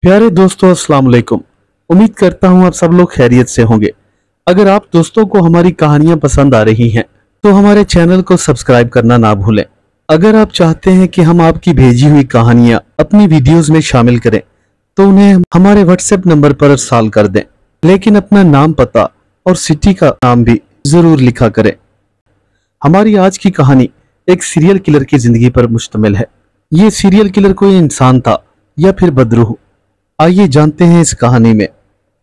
प्यारे दोस्तों, अस्सलाम वालेकुम। उम्मीद करता हूँ आप सब लोग खैरियत से होंगे। अगर आप दोस्तों को हमारी कहानियां पसंद आ रही हैं तो हमारे चैनल को सब्सक्राइब करना ना भूलें। अगर आप चाहते हैं कि हम आपकी भेजी हुई कहानियां अपनी वीडियोस में शामिल करें तो उन्हें हमारे व्हाट्सएप नंबर पर अरसाल कर दें, लेकिन अपना नाम, पता और सिटी का नाम भी जरूर लिखा करें। हमारी आज की कहानी एक सीरियल किलर की जिंदगी पर मुश्तमिल है। ये सीरियल किलर कोई इंसान था या फिर बदरूह? आइए जानते हैं इस कहानी में।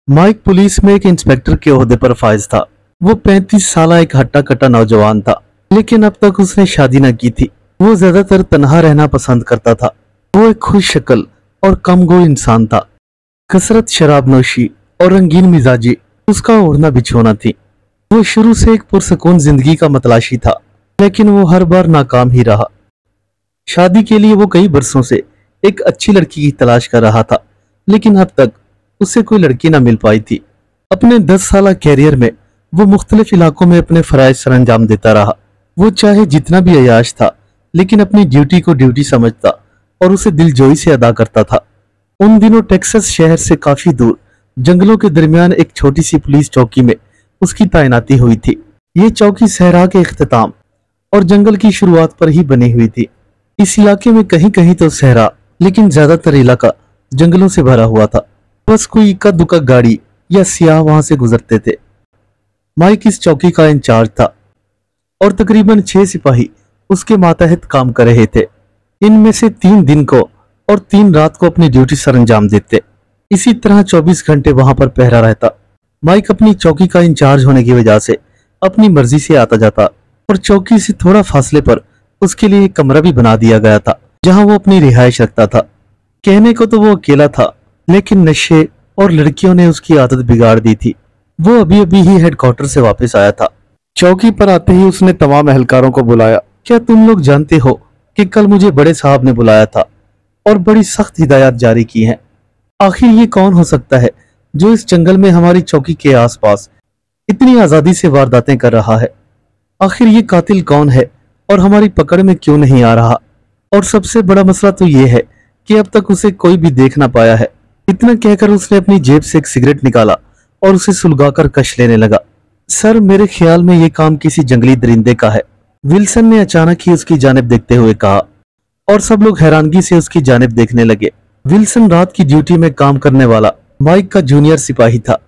माइक पुलिस में एक इंस्पेक्टर के ओहदे पर फाइज था। वो 35 साल एक हट्टा कट्टा नौजवान था, लेकिन अब तक उसने शादी न की थी। वो ज्यादातर तन्हा रहना पसंद करता था। वो एक खुश शक्ल और कमगो इंसान था। कसरत, शराब नोशी और रंगीन मिजाजी उसका ओढ़ना बिछोना थी। वो शुरू से एक पुरसकून जिंदगी का मतलाशी था, लेकिन वो हर बार नाकाम ही रहा। शादी के लिए वो कई बरसों से एक अच्छी लड़की की तलाश कर रहा था, लेकिन अब तक उससे कोई लड़की ना मिल पाई थी। अपने 10 साल कैरियर में वो मुख्तलिफ इलाकों में अपने फराइज सर अंजाम देता रहा। वो चाहे जितना भी अयाश था, लेकिन अपनी ड्यूटी को ड्यूटी समझता और उसे दिलजोई से अदा करता था। उन दिनों टेक्सास शहर से काफी दूर जंगलों के दरमियान एक छोटी सी पुलिस चौकी में उसकी तैनाती हुई थी। ये चौकी सहरा के इख्तिताम और जंगल की शुरुआत पर ही बनी हुई थी। इस इलाके में कहीं कहीं तो सहरा, लेकिन ज्यादातर इलाका जंगलों से भरा हुआ था। बस कोई इक्का दुक्का गाड़ी या सियाह वहां से गुजरते थे। माइक इस चौकी का इंचार्ज था और तकरीबन 6 सिपाही उसके मातहत काम कर रहे थे। इनमें से 3 दिन को और 3 रात को अपनी ड्यूटी सर अंजाम देते। इसी तरह 24 घंटे वहां पर पहरा रहता। माइक अपनी चौकी का इंचार्ज होने की वजह से अपनी मर्जी से आता जाता और चौकी से थोड़ा फासले पर उसके लिए एक कमरा भी बना दिया गया था, जहां वो अपनी रिहाइश रखता था। कहने को तो वो अकेला था, लेकिन नशे और लड़कियों ने उसकी आदत बिगाड़ दी थी। वो अभी अभी ही हेडक्वार्टर से वापस आया था। चौकी पर आते ही उसने तमाम एहलकारों को बुलाया। क्या तुम लोग जानते हो कि कल मुझे बड़े साहब ने बुलाया था और बड़ी सख्त हिदायत जारी की हैं। आखिर ये कौन हो सकता है जो इस जंगल में हमारी चौकी के आसपास इतनी आजादी से वारदातें कर रहा है? आखिर ये कातिल कौन है और हमारी पकड़ में क्यों नहीं आ रहा? और सबसे बड़ा मसला तो ये है कि अब तक उसे कोई भी देख ना पाया है। इतना कहकर उसने अपनी जेब से एक सिगरेट निकाला और उसे सुलगाकर कश लेने लगा। सर, मेरे ख्याल में ये काम किसी जंगली दरिंदे का है, विल्सन ने अचानक ही उसकी जानिब देखते हुए कहा, और सब लोग हैरानगी से उसकी जानिब देखने लगे। विल्सन रात की ड्यूटी में काम करने वाला माइक का जूनियर सिपाही था।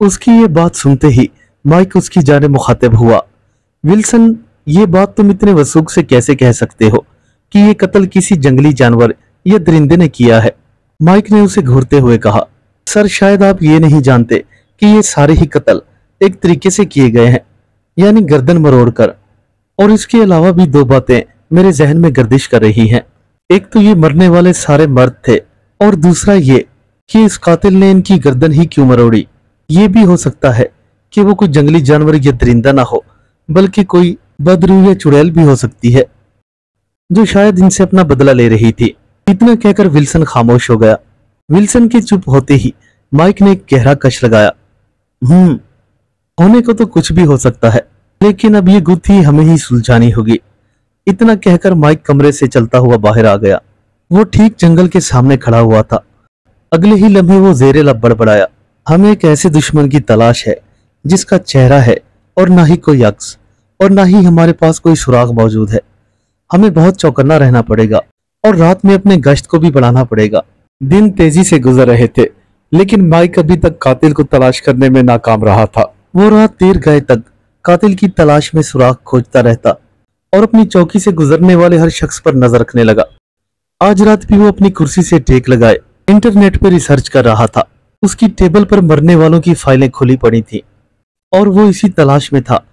उसकी ये बात सुनते ही माइक उसकी जानिब मुखातिब हुआ। विल्सन, ये बात तुम इतने वसूख से कैसे कह सकते हो कि ये कत्ल किसी जंगली जानवर या दरिंदे ने किया है? माइक ने उसे घूरते हुए कहा, सर, शायद आप ये नहीं जानते कि ये सारे ही कत्ल एक तरीके से किए गए हैं, यानी गर्दन मरोड़कर। और इसके अलावा भी 2 बातें मेरे जहन में गर्दिश कर रही हैं। एक तो ये मरने वाले सारे मर्द थे, और दूसरा ये कि इस कातिल ने इनकी गर्दन ही क्यों मरोड़ी। ये भी हो सकता है कि वो कोई जंगली जानवर या दरिंदा ना हो, बल्कि कोई बदरू या चुड़ैल भी हो सकती है, जो शायद इनसे अपना बदला ले रही थी। इतना कहकर विल्सन खामोश हो गया। विल्सन के चुप होते ही माइक ने एक गहरा कश लगाया। होने को तो कुछ भी हो सकता है, लेकिन अब ये गुत्थी हमें ही सुलझानी होगी। इतना कहकर माइक कमरे से चलता हुआ बाहर आ गया। वो ठीक जंगल के सामने खड़ा हुआ था। अगले ही लम्हे वो ज़ेरे लब बड़बड़ाया, हमें एक ऐसे दुश्मन की तलाश है जिसका चेहरा है और ना ही कोई अक्स, और ना ही हमारे पास कोई सुराग मौजूद है। हमें बहुत चौकन्ना रहना पड़ेगा और रात में अपने गश्त को भी बढ़ाना पड़ेगा। दिन तेजी से गुजर रहे थे, लेकिन माइक अभी तक कातिल को तलाश करने में नाकाम रहा था। वो रात देर गए तक कातिल की तलाश में सुराग खोजता रहता और अपनी चौकी से गुजरने वाले हर शख्स पर नजर रखने लगा। आज रात भी वो अपनी कुर्सी से टेक लगाए इंटरनेट पर रिसर्च कर रहा था। उसकी टेबल पर मरने वालों की फाइलें खुली पड़ी थी और वो इसी तलाश में था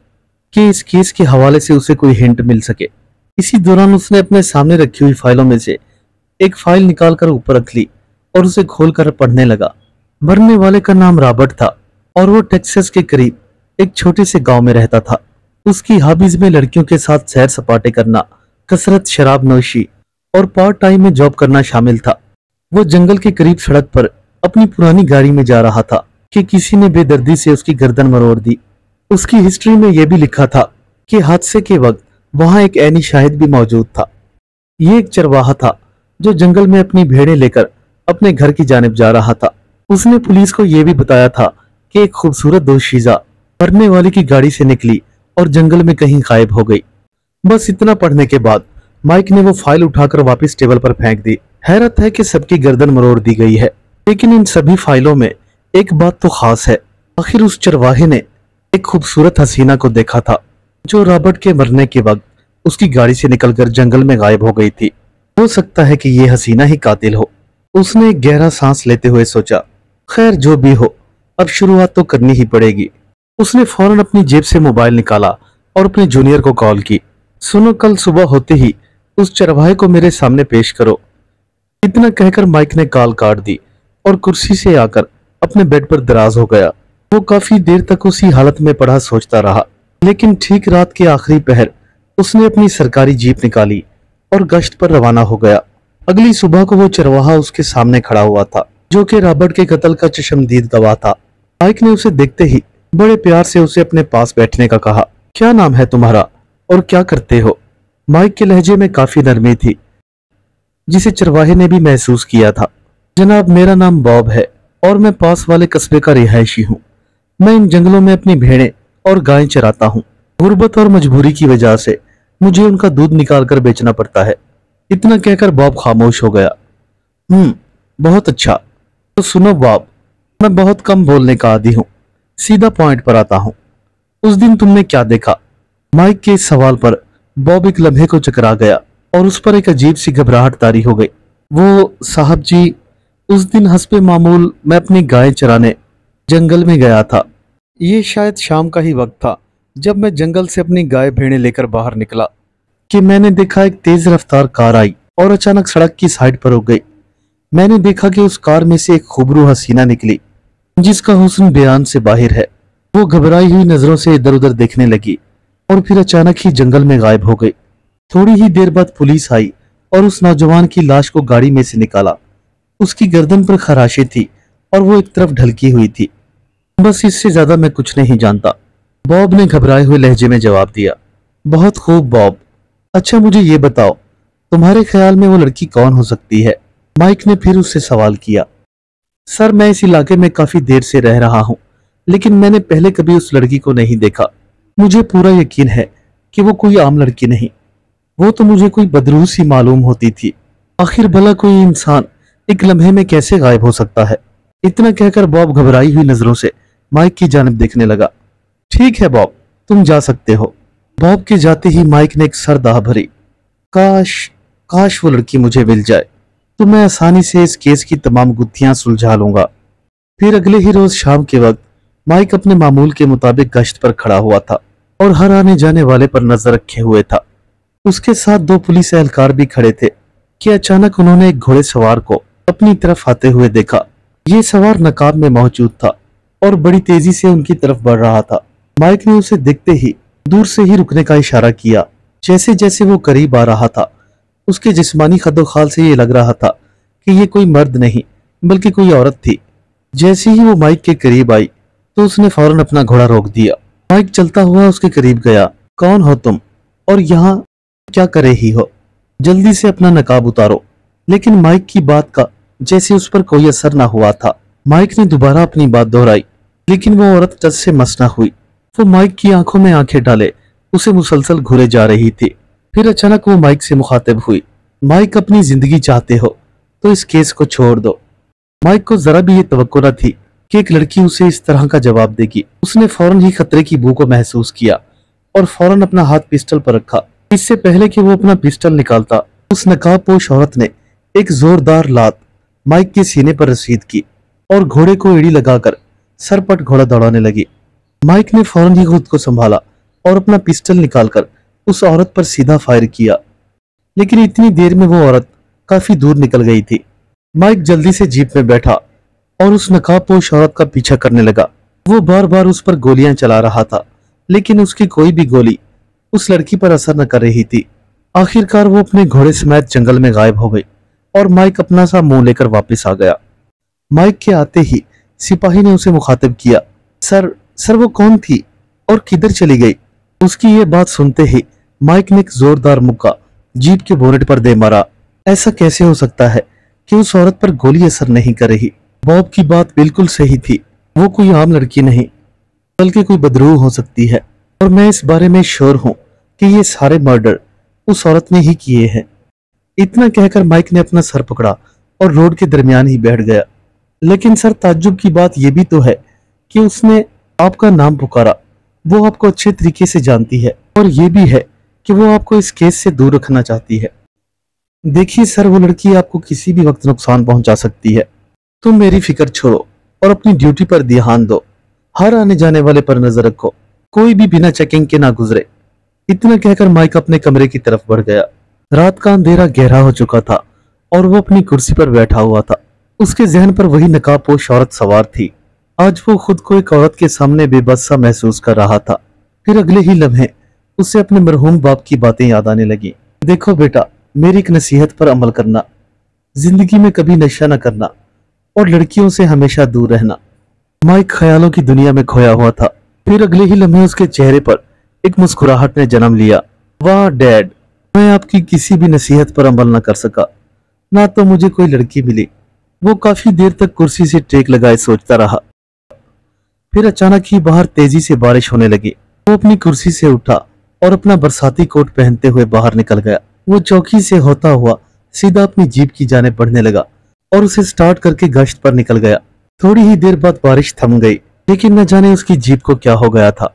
कि इस केस के हवाले से उसे कोई हिंट मिल सके। इसी दौरान उसने अपने सामने रखी हुई फाइलों में से एक फाइल निकालकर ऊपर रख ली और उसे खोलकर पढ़ने लगा। मरने वाले का नाम रॉबर्ट था और वो टेक्सास के करीब एक छोटे से गांव में रहता था। उसकी हॉबीज में लड़कियों के साथ सैर सपाटे करना, कसरत, शराब नोशी और पार्ट टाइम में जॉब करना शामिल था। वो जंगल के करीब सड़क पर अपनी पुरानी गाड़ी में जा रहा था कि किसी ने बेदर्दी से उसकी गर्दन मरोड़ दी। उसकी हिस्ट्री में यह भी लिखा था कि हादसे के वक्त वहां एक ऐनी शाहिद भी मौजूद था। ये एक चरवाहा था जो जंगल में अपनी भेड़ें लेकर अपने घर की जानिब जा रहा था। उसने पुलिस को यह भी बताया था कि एक खूबसूरत दोशीज़ा मरने वाली की गाड़ी से निकली और जंगल में कहीं गायब हो गई। बस इतना पढ़ने के बाद माइक ने वो फाइल उठाकर वापस टेबल पर फेंक दी। हैरत है कि सबकी गर्दन मरोड़ दी गई है, लेकिन इन सभी फाइलों में एक बात तो खास है। आखिर उस चरवाहे ने एक खूबसूरत हसीना को देखा था जो रॉबर्ट के मरने के वक्त उसकी गाड़ी से निकलकर जंगल में गायब हो गई थी। हो सकता है कि ये हसीना ही कातिल हो। उसने एक गहरा सांस लेते हुए सोचा, खैर जो भी हो, अब शुरुआत तो करनी ही पड़ेगी। उसने फौरन अपनी जेब से मोबाइल निकाला और अपने जूनियर को कॉल की। सुनो, कल सुबह होते ही उस चरवाहे को मेरे सामने पेश करो। इतना कहकर माइक ने कॉल काट दी और कुर्सी से आकर अपने बेड पर दराज हो गया। वो काफी देर तक उसी हालत में पड़ा सोचता रहा, लेकिन ठीक रात के आखिरी पहर उसने अपनी सरकारी जीप निकाली और गश्त पर रवाना हो गया। अगली सुबह को वो चरवाहा उसके सामने खड़ा हुआ था, जो कि रॉबर्ट के कत्ल का चश्मदीद गवाह था। माइक ने उसे देखते ही बड़े प्यार से उसे अपने पास बैठने का कहा। क्या नाम है तुम्हारा और क्या करते हो? माइक के लहजे में काफी नरमी थी, जिसे चरवाहे ने भी महसूस किया था। जनाब, मेरा नाम बॉब है और मैं पास वाले कस्बे का रिहायशी हूँ। मैं इन जंगलों में अपनी भेड़ें और गायें चराता हूँ। गुर्बत और मजबूरी की वजह से मुझे उनका दूध निकाल कर बेचना पड़ता है। इतना कहकर बॉब खामोश हो गया। बहुत अच्छा। तो सुनो बॉब, मैं बहुत कम बोलने का आदी हूँ, सीधा पॉइंट पर आता हूँ। उस दिन तुमने क्या देखा? माइक के इस सवाल पर बॉब एक लम्हे को चकरा गया और उस पर एक अजीब सी घबराहट तारी हो गई। वो साहब जी, उस दिन हस्बे मामूल मैं अपनी गाय चराने जंगल में गया था। ये शायद शाम का ही वक्त था जब मैं जंगल से अपनी गाय भेड़ें लेकर बाहर निकला कि मैंने देखा एक तेज रफ्तार कार आई और अचानक सड़क की साइड पर रुक गई। मैंने देखा कि उस कार में से एक खूबरू हसीना निकली जिसका हुस्न बयान से बाहर है। वो घबराई हुई नजरों से इधर उधर देखने लगी और फिर अचानक ही जंगल में गायब हो गई। थोड़ी ही देर बाद पुलिस आई और उस नौजवान की लाश को गाड़ी में से निकाला। उसकी गर्दन पर खराशें थी और वो एक तरफ ढलकी हुई थी। बस इससे ज्यादा मैं कुछ नहीं जानता, बॉब ने घबराए हुए लहजे में जवाब दिया। बहुत खूब बॉब। अच्छा मुझे ये बताओ, तुम्हारे ख्याल में वो लड़की कौन हो सकती है? माइक ने फिर उससे सवाल किया। सर, मैं इस इलाके में काफी देर से रह रहा हूँ, लेकिन मैंने पहले कभी उस लड़की को नहीं देखा। मुझे पूरा यकीन है कि वो कोई आम लड़की नहीं, वो तो मुझे कोई बदरूह सी मालूम होती थी। आखिर भला कोई इंसान एक लम्हे में कैसे गायब हो सकता है? इतना कहकर बॉब घबराई हुई नजरों से माइक की जानिब देखने लगा। ठीक है बॉब, तुम जा सकते हो। बॉब के जाते ही माइक ने एक सर्द आह भरी। काश वो लड़की मुझे मिल जाए तो मैं आसानी से इस केस की तमाम गुत्थियां सुलझा लूंगा। फिर अगले ही रोज शाम के वक्त माइक अपने मामूल के मुताबिक गश्त पर खड़ा हुआ था और हर आने जाने वाले पर नजर रखे हुए था। उसके साथ दो पुलिस एहलकार भी खड़े थे कि अचानक उन्होंने एक घोड़े सवार को अपनी तरफ आते हुए देखा। ये सवार नकाब में मौजूद था और बड़ी तेजी से उनकी तरफ बढ़ रहा था। माइक ने उसे देखते ही दूर से ही रुकने का इशारा किया। जैसे जैसे वो करीब आ रहा था, उसके जिस्मानी खदोखाल से ये लग रहा था कि ये कोई मर्द नहीं बल्कि कोई औरत थी। जैसे ही वो माइक के करीब आई तो उसने फौरन अपना घोड़ा रोक दिया। माइक चलता हुआ उसके करीब गया। कौन हो तुम और यहाँ क्या कर रही हो? जल्दी से अपना नकाब उतारो। लेकिन माइक की बात का जैसे उस पर कोई असर ना हुआ था। माइक ने दोबारा अपनी बात दोहराई, लेकिन वो औरत टस से मस न हुई। वो माइक की आंखों में आंखें डाले उसे मुसलसल घूरे जा रही थी। फिर अचानक वो माइक से मुखातिब हुई। माइक, अपनी जिंदगी चाहते हो तो इस केस को छोड़ दो। माइक को जरा भी ये तवक्को न थी कि एक लड़की उसे इस तरह का जवाब देगी। उसने फौरन ही खतरे की बू को महसूस किया और फौरन अपना हाथ पिस्टल पर रखा। इससे पहले कि वो अपना पिस्टल निकालता, उस नकाबपोश औरत ने एक जोरदार लात माइक के सीने पर रसीद की और घोड़े को एड़ी लगाकर सरपट घोड़ा दौड़ाने लगी। माइक ने फौरन ही खुद को संभाला और अपना पिस्टल निकालकर उस औरत पर सीधा फायर किया, लेकिन इतनी देर में वो औरत काफी दूर निकल गई थी। माइक जल्दी से जीप में बैठा और उस नकाबपोश औरत का पीछा करने लगा। वो बार बार उस पर गोलियां चला रहा था, लेकिन उसकी कोई भी गोली उस लड़की पर असर न कर रही थी। आखिरकार वो अपने घोड़े समेत जंगल में गायब हो गई और माइक अपना सा मुंह लेकर वापस आ गया। माइक के आते ही सिपाही ने उसे मुखातिब किया। सर वो कौन थी और किधर चली गई? उसकी ये बात सुनते ही माइक ने एक जोरदार मुक्का जीप के बोनेट पर दे मारा। ऐसा कैसे हो सकता है कि उस औरत पर गोली असर नहीं कर रही। बॉब की बात बिल्कुल सही थी, वो कोई आम लड़की नहीं बल्कि कोई बदरूह हो सकती है, और मैं इस बारे में श्योर हूं कि ये सारे मर्डर उस औरत ने ही किए हैं। इतना कहकर माइक ने अपना सर पकड़ा और रोड के दरमियान ही बैठ गया। लेकिन सर, ताज्जुब की बात यह भी तो है कि उसने आपका नाम पुकारा। वो आपको अच्छे तरीके से जानती है, और ये भी है कि वो आपको इस केस से दूर रखना चाहती है। देखिए सर, वो लड़की आपको किसी भी वक्त नुकसान पहुंचा सकती है। तुम मेरी फिक्र छोड़ो और अपनी ड्यूटी पर ध्यान दो। हर आने जाने वाले पर नजर रखो, कोई भी बिना चेकिंग के ना गुजरे। इतना कहकर माइक अपने कमरे की तरफ बढ़ गया। रात का अंधेरा गहरा हो चुका था और वो अपनी कुर्सी पर बैठा हुआ था। उसके जहन पर वही नकाबपोश औरत सवार थी। आज वो खुद को एक औरत के सामने बेबस सा महसूस कर रहा था। फिर अगले ही लम्हे उसे अपने मरहूम बाप की बातें याद आने लगी। देखो बेटा, मेरी एक नसीहत पर अमल करना, जिंदगी में कभी नशा न करना और लड़कियों से हमेशा दूर रहना। माइक ख्यालों की दुनिया में खोया हुआ था। फिर अगले ही लम्हे उसके चेहरे पर एक मुस्कुराहट ने जन्म लिया। वाह डैड, मैं आपकी किसी भी नसीहत पर अमल न कर सका, ना तो मुझे कोई लड़की मिली। वो काफी देर तक कुर्सी से टेक लगाए सोचता रहा। फिर अचानक ही बाहर तेजी से बारिश होने लगी। वो अपनी कुर्सी से उठा और अपना बरसाती कोट पहनते हुए बाहर निकल गया। वो चौकी से होता हुआ सीधा अपनी जीप की जाने बढ़ने लगा और उसे स्टार्ट करके गश्त पर निकल गया। थोड़ी ही देर बाद बारिश थम गई, लेकिन न जाने उसकी जीप को क्या हो गया था।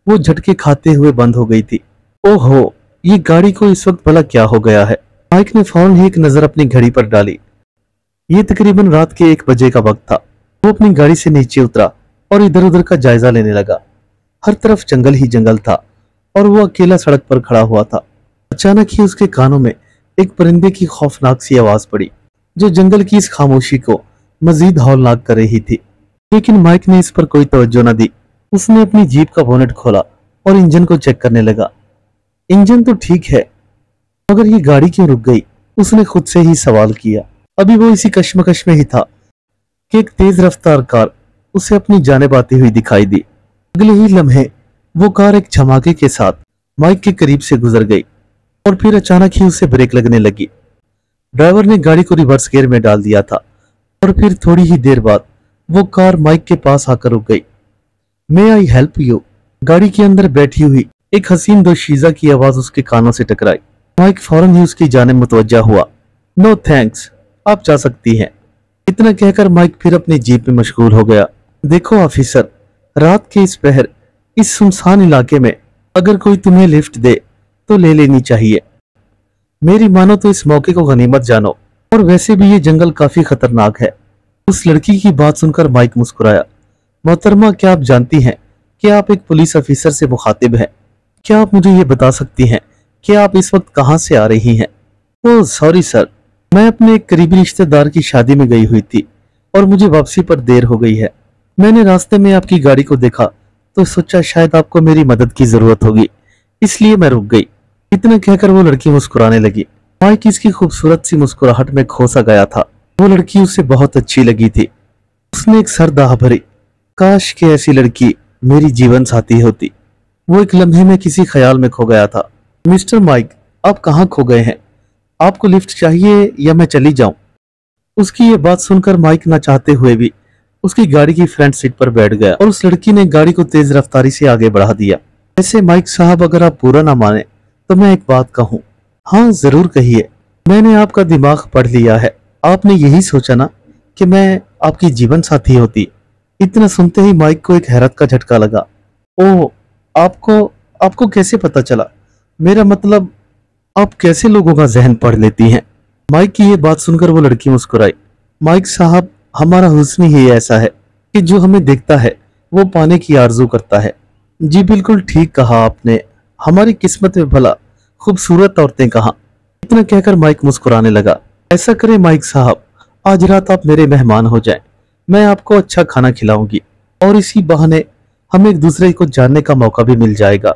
वो झटके खाते हुए बंद हो गई थी। ओहो, ये गाड़ी को इस वक्त भला क्या हो गया है? माइक ने फौरन ही एक नजर अपनी घड़ी पर डाली। ये तकरीबन रात के 1 बजे का वक्त था। वो अपनी गाड़ी से नीचे उतरा और इधर उधर का जायजा लेने लगा। हर तरफ जंगल ही जंगल था और वो अकेला सड़क पर खड़ा हुआ था। अचानक ही उसके कानों में एक परिंदे की खौफनाक सी आवाज पड़ी, जो जंगल की इस खामोशी को मजीद हौलनाक कर रही थी। लेकिन माइक ने इस पर कोई तवज्जो न दी। उसने अपनी जीप का बोनेट खोला और इंजन को चेक करने लगा। इंजन तो ठीक है, मगर ये गाड़ी क्यों रुक गई? उसने खुद से ही सवाल किया। अभी वो इसी कश्मकश में ही था कि एक तेज रफ्तार कार उसे अपनी जानिब आती हुई दिखाई दी। अगले ही लम्हे वो कार एक धमाके के साथ माइक के करीब से गुजर गई और फिर अचानक ही उसे ब्रेक लगने लगी। ड्राइवर ने गाड़ी को रिवर्स गियर में डाल दिया था और फिर थोड़ी ही देर बाद वो कार माइक के पास आकर रुक गई। मे आई हेल्प यू? गाड़ी के अंदर बैठी हुई एक हसीन दोशीजा की आवाज उसके कानों से टकराई। माइक फौरन ही उसकी जानिब मुतवज्जा हुआ। नो थैंक्स, आप जा सकती हैं। इतना कहकर माइक फिर अपनी जीप में मशगूल हो गया। देखो ऑफिसर, रात के इस पहर इस सुनसान इलाके में अगर कोई तुम्हें लिफ्ट दे तो ले लेनी चाहिए। मेरी मानो तो इस मौके को गनीमत जानो, और वैसे भी ये जंगल काफी खतरनाक है। उस लड़की की बात सुनकर माइक मुस्कुराया। मोहतरमा, क्या आप जानती हैं कि आप एक पुलिस अफसर से मुखातिब हैं? क्या आप मुझे ये बता सकती हैं कि आप इस वक्त कहाँ से आ रही हैं? ओह सॉरी सर, मैं अपने एक करीबी रिश्तेदार की शादी में गई हुई थी और मुझे वापसी पर देर हो गई है। मैंने रास्ते में आपकी गाड़ी को देखा तो सोचा शायद आपको मेरी मदद की जरूरत होगी, इसलिए मैं रुक गई। इतना कहकर वो लड़की मुस्कुराने लगी। माइक इसकी खूबसूरत सी मुस्कुराहट में खोसा गया था। वो लड़की उसे बहुत अच्छी लगी थी। उसने एक सरदाह भरी, काश के ऐसी लड़की मेरी जीवन साथी होती। वो एक लम्हे में किसी ख्याल में खो गया था। मिस्टर माइक, आप कहाँ खो गए हैं? आपको लिफ्ट चाहिए या मैं चली जाऊं? उसकी ये बात सुनकर माइक ना चाहते हुए भी उसकी गाड़ी की फ्रंट सीट पर बैठ गया और उस लड़की ने गाड़ी को तेज रफ्तारी से आगे बढ़ा दिया। ऐसे माइक साहब, अगर आप पूरा ना माने तो मैं एक बात कहूं। हाँ जरूर कहिए। मैंने आपका दिमाग पढ़ लिया है। आपने यही सोचा ना कि मैं आपकी जीवन साथी होती। इतना सुनते ही माइक को एक हैरत का झटका लगा। ओह, आपको कैसे पता चला? मेरा मतलब, आप कैसे लोगों का जहन पढ़ लेती हैं? माइक की ये बात सुनकर वो लड़की मुस्कुराई। माइक साहब, हमारा हुस्न ही ऐसा है कि जो हमें देखता है वो पाने की आरजू करता है। जी बिल्कुल ठीक कहा आपने। हमारी किस्मत में भला खूबसूरत औरतें कहाँ? इतना कहकर माइक मुस्कुराने लगा। ऐसा करें माइक साहब, आज रात आप मेरे मेहमान हो जाएं। मैं आपको अच्छा खाना खिलाऊंगी और इसी बहाने हमें एक दूसरे को जानने का मौका भी मिल जाएगा।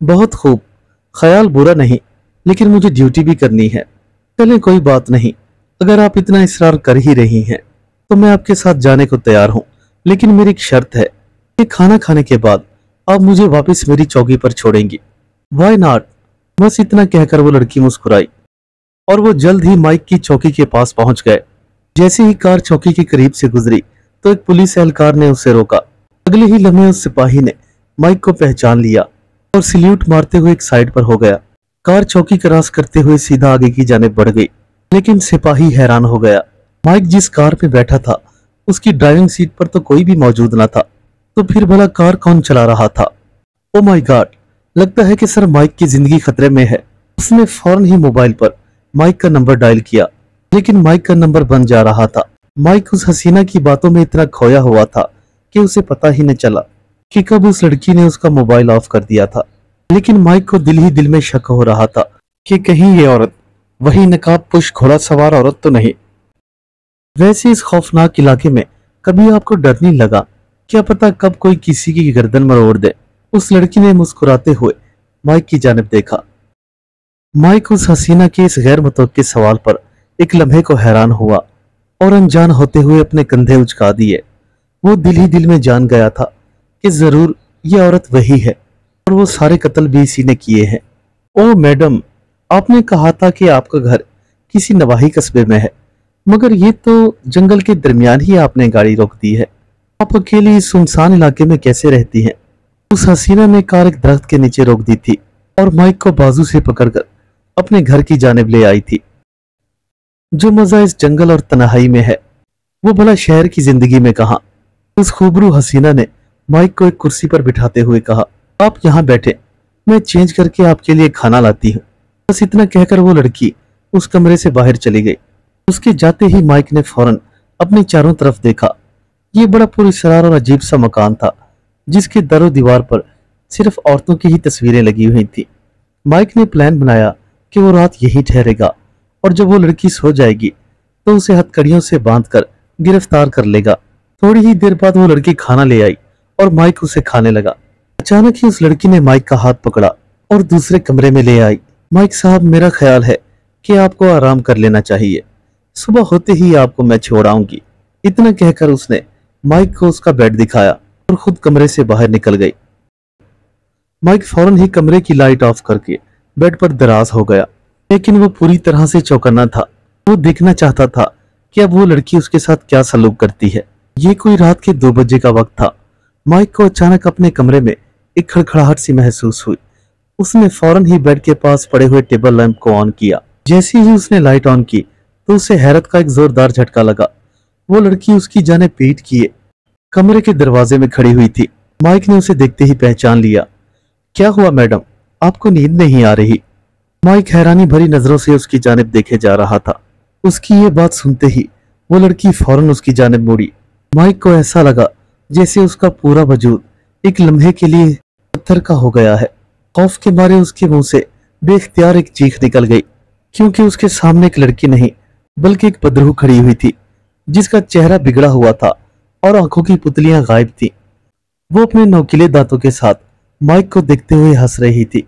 बहुत खूब, ख्याल बुरा नहीं, लेकिन मुझे ड्यूटी भी करनी है। चलें कोई बात नहीं, अगर आप इतना इसरार कर ही रही हैं तो मैं आपके साथ जाने को तैयार हूं, लेकिन मेरी एक शर्त है कि खाना खाने के बाद आप मुझे वापस मेरी चौकी पर छोड़ेंगी। Why not? बस इतना कहकर वो लड़की मुस्कुराई और वो जल्द ही माइक की चौकी के पास पहुंच गए। जैसे ही कार चौकी के करीब से गुजरी तो एक पुलिस एहलकार ने उसे रोका। अगले ही लम्हे उस सिपाही ने माइक को पहचान लिया और सल्यूट मारते हुए एक साइड पर हो गया। कार चौकी क्रॉस करते हुए सीधा आगे की जानिब बढ़ गई, लेकिन सिपाही हैरान हो गया। माइक जिस कार पे बैठा था उसकी ड्राइविंग सीट पर तो कोई भी मौजूद न था, तो फिर भला कार कौन चला रहा था? ओ माय गॉड, लगता है कि सर माइक की जिंदगी खतरे में है। उसने फौरन ही मोबाइल पर माइक का नंबर डायल किया, लेकिन माइक का नंबर बंद जा रहा था। माइक उस हसीना की बातों में इतना खोया हुआ था कि उसे पता ही न चला कि कब उस लड़की ने उसका मोबाइल ऑफ कर दिया था। लेकिन माइक को दिल ही दिल में शक हो रहा था कि कहीं ये औरत वही नकाब पुश घोड़ा सवार औरत तो नहीं। वैसे इस खौफनाक इलाके में कभी आपको डर नहीं लगा? क्या पता कब कोई किसी की गर्दन मरोड़ दे। उस लड़की ने मुस्कुराते हुए माइक की जानिब देखा। माइक उस हसीना के इस गैर मुतवक्किल सवाल पर एक लम्हे को हैरान हुआ और अनजान होते हुए अपने कंधे उचका दिए। वो दिल ही दिल में जान गया था कि जरूर ये औरत वही है और वो सारे कत्ल भी इसी ने किए हैं। ओ मैडम, आपने कहा था कि आपका घर किसी नवाही कस्बे में है, मगर ये तो जंगल के दरमियान ही आपने गाड़ी रोक दी है। आप अकेली इस सुनसान इलाके में कैसे रहती हैं? उस हसीना ने कार एक दरख्त के नीचे रोक दी थी और माइक को बाजू से पकड़कर अपने घर की जानिब ले आई थी। जो मजा इस जंगल और तन्हाई में है वो भला शहर की जिंदगी में कहां? उस खूबरू हसीना ने माइक को एक कुर्सी पर बिठाते हुए कहा, आप यहाँ बैठे, मैं चेंज करके आपके लिए खाना लाती हूँ। बस इतना कहकर वो लड़की उस कमरे से बाहर चली गई। उसके जाते ही माइक ने फौरन अपनी चारों तरफ देखा। ये बड़ा पुरअसरार और अजीब सा मकान था, जिसके दरो दीवार पर सिर्फ औरतों की ही तस्वीरें लगी हुई थी। माइक ने प्लान बनाया कि वो रात यहीं ठहरेगा और जब वो लड़की सो जाएगी तो उसे हथकड़ियों से बांधकर गिरफ्तार कर लेगा। थोड़ी ही देर बाद वो लड़की खाना ले आई और माइक उसे खाने लगा। अचानक ही उस लड़की ने माइक का हाथ पकड़ा और दूसरे कमरे में ले आई। माइक साहब, मेरा ख्याल है कि आपको आराम कर लेना चाहिए, सुबह होते ही आपको मैं छोड़ आऊंगी। इतना कहकर उसने माइक को उसका बेड दिखाया और खुद कमरे से बाहर निकल गई। माइक फौरन ही कमरे की लाइट ऑफ करके बेड पर दराज हो गया, लेकिन वो पूरी तरह से चौकन्ना था। वो देखना चाहता था कि अब वो लड़की उसके साथ क्या सलूक करती है। ये कोई रात के 2 बजे का वक्त था। माइक को अचानक अपने कमरे में एक खड़खड़ाहट सी महसूस हुई। उसने फौरन ही बेड के पास पड़े हुए टेबल लैंप को ऑन किया। जैसे ही उसने लाइट ऑन की तो उसे हैरत का एक जोरदार झटका लगा। वो लड़की उसकी जाने पीठ किए कमरे के दरवाजे में खड़ी हुई थी। माइक ने उसे देखते ही पहचान लिया। क्या हुआ मैडम, आपको नींद नहीं आ रही? माइक हैरानी भरी नजरों से उसकी जानिब देखे जा रहा था। उसकी ये बात सुनते ही वो लड़की फौरन उसकी जानिब मुड़ी। माइक को ऐसा लगा जैसे उसका पूरा वजूद एक लम्हे के लिए पत्थर का हो गया है। खौफ के मारे उसके मुंह से बेख्तियार एक चीख निकल गई, क्योंकि उसके सामने एक लड़की नहीं बल्कि एक बदरूह खड़ी हुई थी, जिसका चेहरा बिगड़ा हुआ था और आंखों की पुतलियां गायब थी। वो अपने नोकीले दांतों के साथ माइक को देखते हुए हंस रही थी।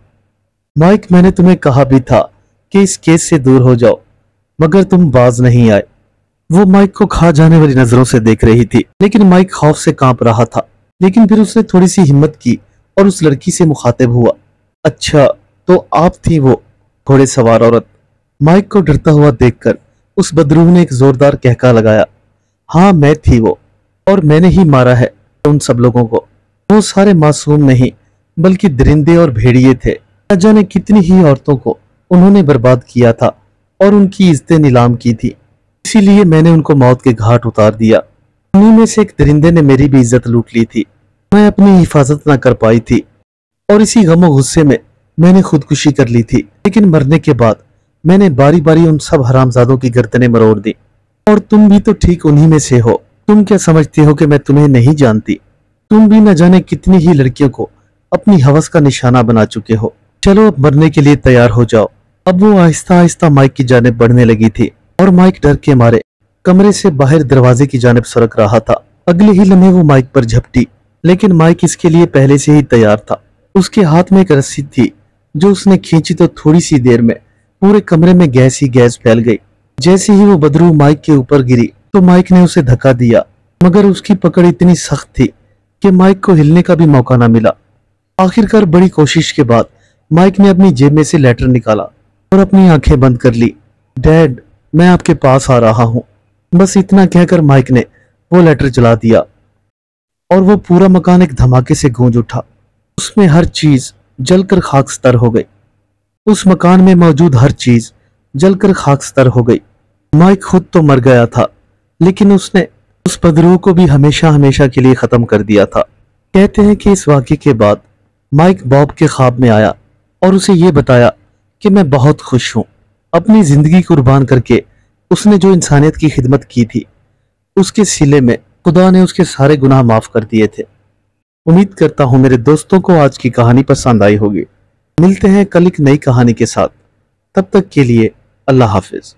माइक, मैंने तुम्हें कहा भी था कि इस केस से दूर हो जाओ, मगर तुम बाज नहीं आए। वो माइक को खा जाने वाली नजरों से देख रही थी, लेकिन माइक खौफ से कांप रहा था। लेकिन फिर उसने थोड़ी सी हिम्मत की और उस लड़की से मुखातिब हुआ। अच्छा, तो आप थी वो घोड़े सवार औरत? माइक को डरता हुआ देखकर उस बदरूह ने एक जोरदार कहका लगाया। हाँ, मैं थी वो, और मैंने ही मारा है उन सब लोगों को। वो सारे मासूम नहीं बल्कि दरिंदे और भेड़िए थे। न जाने कितनी ही औरतों को उन्होंने बर्बाद किया था और उनकी इज्जतें नीलाम की थी, इसीलिए मैंने उनको मौत के घाट उतार दिया। उन्हीं में से एक दरिंदे ने मेरी भी इज्जत लूट ली थी। मैं अपनी हिफाजत ना कर पाई थी और इसी गम और गुस्से में मैंने खुदकुशी कर ली थी। लेकिन मरने के बाद मैंने बारी बारी उन सब हरामजादों की गर्दनें मरोड़ दी। और तुम भी तो ठीक उन्हीं में से हो। तुम क्या समझते हो कि मैं तुम्हें नहीं जानती? तुम भी न जाने कितनी ही लड़कियों को अपनी हवस का निशाना बना चुके हो। चलो अब मरने के लिए तैयार हो जाओ। अब वो आहिस्ता आहिस्ता माइक की जानिब बढ़ने लगी थी और माइक डर के मारे कमरे से बाहर दरवाजे की जानिब सरक रहा था। अगले ही लम्हे वो माइक पर झपटी, लेकिन माइक इसके लिए पहले से ही तैयार था। उसके हाथ में एक रस्सी थी जो उसने खींची तो थोड़ी सी देर में पूरे कमरे में गैस ही गैस फैल गई। जैसे ही वो बदरूह माइक के ऊपर गिरी तो माइक ने उसे धक्का दिया, मगर उसकी पकड़ इतनी सख्त थी कि माइक को हिलने का भी मौका ना मिला। आखिरकार बड़ी कोशिश के बाद माइक ने अपनी जेब में से लेटर निकाला और अपनी आंखें बंद कर ली। डैड, मैं आपके पास आ रहा हूँ। बस इतना कहकर माइक ने वो लेटर जला दिया और वो पूरा मकान एक धमाके से गूंज उठा। उसमें हर चीज जलकर खाकस्तर हो गई। उस मकान में मौजूद हर चीज जलकर खाकस्तर हो गई। माइक खुद तो मर गया था, लेकिन उसने उस बदरूह को भी हमेशा हमेशा के लिए खत्म कर दिया था। कहते हैं कि इस वाक़े के बाद माइक बॉब के ख्वाब में आया और उसे ये बताया कि मैं बहुत खुश हूँ। अपनी जिंदगी कुर्बान करके उसने जो इंसानियत की खिदमत की थी, उसके सिले में खुदा ने उसके सारे गुनाह माफ कर दिए थे। उम्मीद करता हूँ मेरे दोस्तों को आज की कहानी पसंद आई होगी। मिलते हैं कल एक नई कहानी के साथ। तब तक के लिए अल्लाह हाफिज।